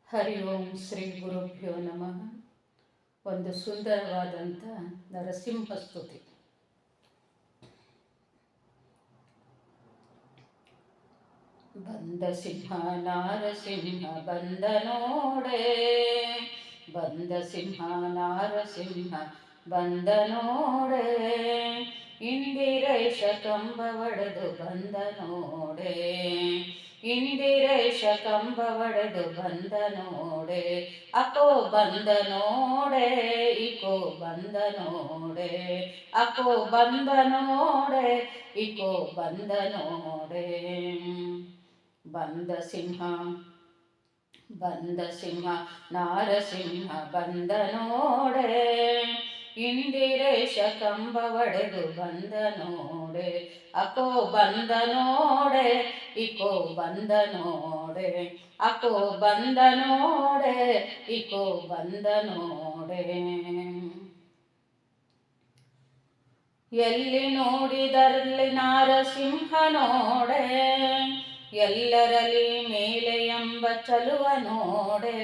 ಹರಿ ಓಂ ಶ್ರೀ ಗುರುಭ್ಯೋ ನಮಃ. ಒಂದು ಸುಂದರವಾದಂಥ ನರಸಿಂಹ ಸ್ತುತಿ. ಬಂದ ಸಿಂಹ ನಾರಸಿಂಹ ಬಂದ ನೋಡೆ, ಬಂದ ಸಿಂಹ ನಾರಸಿಂಹ ಬಂದ ನೋಡೆ, ಇಂದಿರೇಶ ಕಂಬ ಒಡೆದು ಬಂದ ನೋಡೆ, ಇಂದಿರೇಶ ಕಂಬ ಒಡೆದು ಬಂದ ನೋಡೆ, ಅಕೋ ಬಂದ ನೋಡೆ, ಇಕೋ ಬಂದ ನೋಡೆ, ಅಕೋ ಬಂದ ನೋಡೆ, ಇಕೋ ಬಂದ ನೋಡೆ. ಬಂದ ಸಿಂಹ ಬಂದ ಸಿಂಹ ನಾರಸಿಂಹ ಬಂದ ನೋಡೆ, ಇಂದಿರೇಶ ಕಂಬ ಒಡೆದು ಬಂದ ನೋಡೆ, ಅಕೋ ಬಂದ ನೋಡೆ, ಇಕೋ ಬಂದ ನೋಡೆ, ಅಕೋ ಬಂದ ನೋಡೆ, ಇಕೋ ಬಂದ ನೋಡೆ. ಎಲ್ಲಿ ನೋಡಿದರಲ್ಲಿ ನಾರಸಿಂಹ ನೋಡೆ, ಎಲ್ಲರಲ್ಲಿ ಮೇಲೆ ಎಂಬ ಚಲುವ ನೋಡೆ,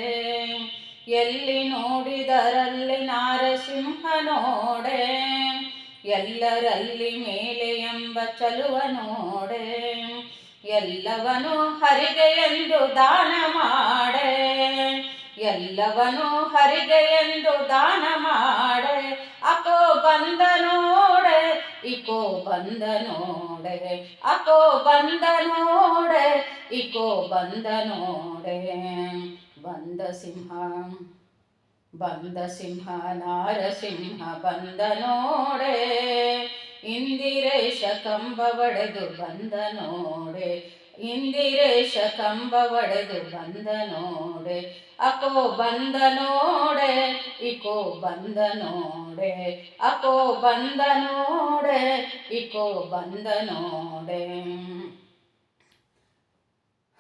ಎಲ್ಲಿ ನೋಡಿದರಲ್ಲಿ ನಾರಸಿಂಹ ನೋಡೆ, ಎಲ್ಲರಲ್ಲಿ ಮೇಲೆ ಎಂಬ ಚಲುವ ನೋಡೆ, ಎಲ್ಲವನು ಹರಿಗೆ ಎಂದು ದಾನ ಮಾಡೆ, ಎಲ್ಲವನು ಹರಿಗೆ ಎಂದು ದಾನ ಮಾಡೆ, ಅಕೋ ಬಂದ ನೋಡೆ, ಇಕೋ ಬಂದ ನೋಡೆ, ಅಕೋ ಬಂದ ನೋಡೆ, ಇಕೋ ಬಂದ ನೋಡೆ. ಬಂದ ಸಿಂಹ ಬಂದ ಸಿಂಹ ನಾರಸಿಂಹ ಬಂದ ನೋಡೆ, ಇಂದಿರೇಶ ಕಂಬ ಒಡೆದು ಬಂದ ನೋಡೆ, ಇಂದಿರೇಶ ಕಂಬ ಒಡೆದು ಬಂದ ನೋಡೆ, ಅಕೋ ಬಂದ ನೋಡೆ, ಇಕೋ ಬಂದ ನೋಡೆ, ಅಕೋ ಬಂದ ನೋಡೆ, ಇಕೋ ಬಂದ ನೋಡೆ.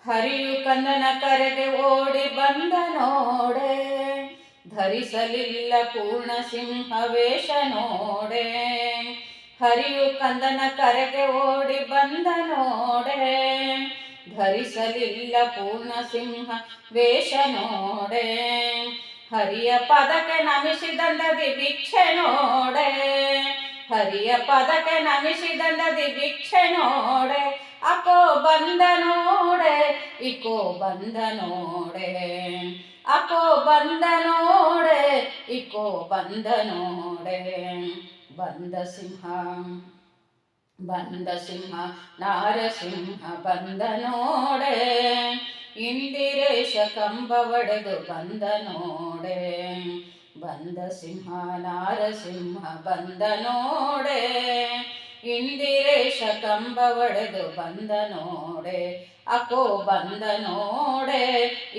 ಹರಿಯು ಕಂದನ ಕರೆಗೆ ಓಡಿ ಬಂದ ನೋಡೆ, ಧರಿಸಲಿಲ್ಲ ಪೂರ್ಣ ಸಿಂಹ ವೇಷ ನೋಡೆ, ಹರಿಯು ಕಂದನ ಕರೆಗೆ ಓಡಿ ಬಂದ ನೋಡೆ, ಧರಿಸಲಿಲ್ಲ ಪೂರ್ಣ ಸಿಂಹ ವೇಷ ನೋಡೆ, ಹರಿಯ ಪದಕ್ಕೆ ನಮಿಸಿದಂದದಿ ಭಿಕ್ಷೆ ನೋಡೆ, ಹರಿಯ ಪದಕ್ಕೆ ನಮಿಸಿದಂದದಿ ಭಿಕ್ಷೆ ನೋಡೆ, ಅಕೋ ಬಂದ ನೋಡೆ, ಇಕೋ ಬಂದ ನೋಡೆ, ಅಕೋ ಬಂದ ನೋಡೆ, ಇಕೋ ಬಂದ ನೋಡೆ. ಬಂದ ಸಿಂಹ ಬಂದ ಸಿಂಹ ನಾರಸಿಂಹ ಬಂದ ನೋಡೆ, ಇಂದಿರೇಶ ಕಂಬ ಒಡೆದು ಬಂದ ನೋಡೆ, ಬಂದ ಸಿಂಹ ನಾರಸಿಂಹ ಬಂದ ನೋಡೆ, ಇಂದಿರೇಶ ಕಂಬ ಒಡೆದು ಬಂದ ನೋಡೆ, ಅಕೋ ಬಂದ ನೋಡೆ,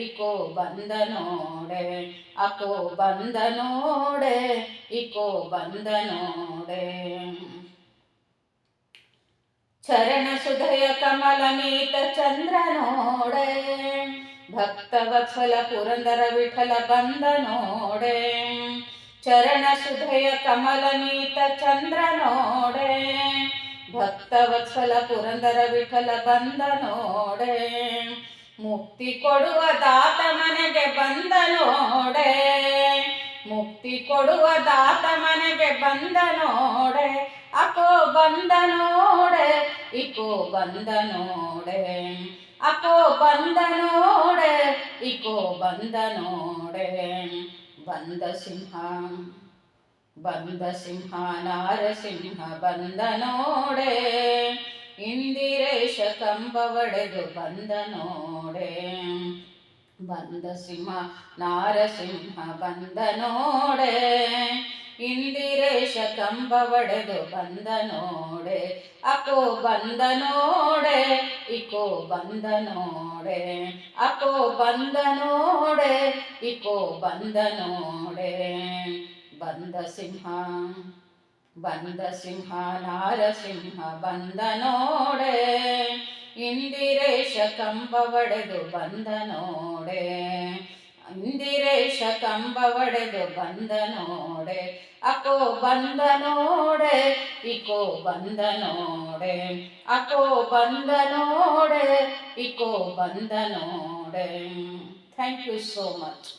ಇಕೋ ಬಂದ ನೋಡೆ, ಅಕೋ ಬಂದ ನೋಡೆ, ಇಕೋ ಬಂದ ನೋಡೆ. ಚರಣ ಸುಧಯ ಕಮಲ ನೀತ ಚಂದ್ರ ನೋಡೆ, ಭಕ್ತ ವತ್ಸಲ ಪುರಂದರ ವಿಠಲ ಬಂದ ನೋಡೆ, ಚರಣ ಸುಧಯ ಕಮಲ ನೀತ ಚಂದ್ರ ನೋಡೆ, ಭಕ್ತ ವತ್ಸಲ ಪುರಂದರ ವಿಠಲ ಬಂದ ನೋಡೆ, ಮುಕ್ತಿ ಕೊಡುವ ದಾತ ಮನೆಗೆ ಬಂದ ನೋಡೆ, ಮುಕ್ತಿ ಕೊಡುವ ದಾತ ಮನೆಗೆ ಬಂದ ನೋಡೆ, ಅಕೋ ಬಂದ ನೋಡೆ, ಇಕೋ ಬಂದ ನೋಡೆ, ಅಕೋ ಬಂದ ನೋಡೆ, ಇಕೋ ಬಂದ ನೋಡೆ. ಬಂದ ಸಿಂಹ ಬಂದ ಸಿಂಹ ನಾರಸಿಂಹ ಬಂದ ನೋಡೆ, ಇಂದಿರೇಶ ಕಂಬ ಒಡೆದು ಬಂದ ನೋಡೆ, ಬಂದ ಸಿಂಹ ನಾರಸಿಂಹ ಬಂದ ನೋಡೆ, ಇಂದಿರೇಶ ಕಂಬ ಒಡೆದು ಬಂದ ನೋಡೆ, ಅಕೋ ಬಂದ ನೋಡೆ, ಇಕೋ ಬಂದ ನೋಡೆ, ಅಕೋ ಬಂದ ನೋಡೆ, ಇಕೋ ಬಂದ ನೋಡೆ. ಬಂದ ಸಿಂಹ ಬಂದ ಸಿಂಹ ನಾರಸಿಂಹ ಬಂದ ನೋಡೆ, ಇಂದಿರೇಶ ಕಂಬ ಒಡೆದು ಬಂದ ನೋಡೆ, ಇಂದಿರೇಶ ಕಂಬ ಒಡೆದು ಬಂದ ನೋಡೆ, ಅಕೋ ಬಂದ ನೋಡೆ, ಇಕೋ ಬಂದ ನೋಡೆ, ಅಕೋ ಬಂದ ನೋಡೆ, ಇಕೋ ಬಂದ ನೋಡೆ. Thank you so much.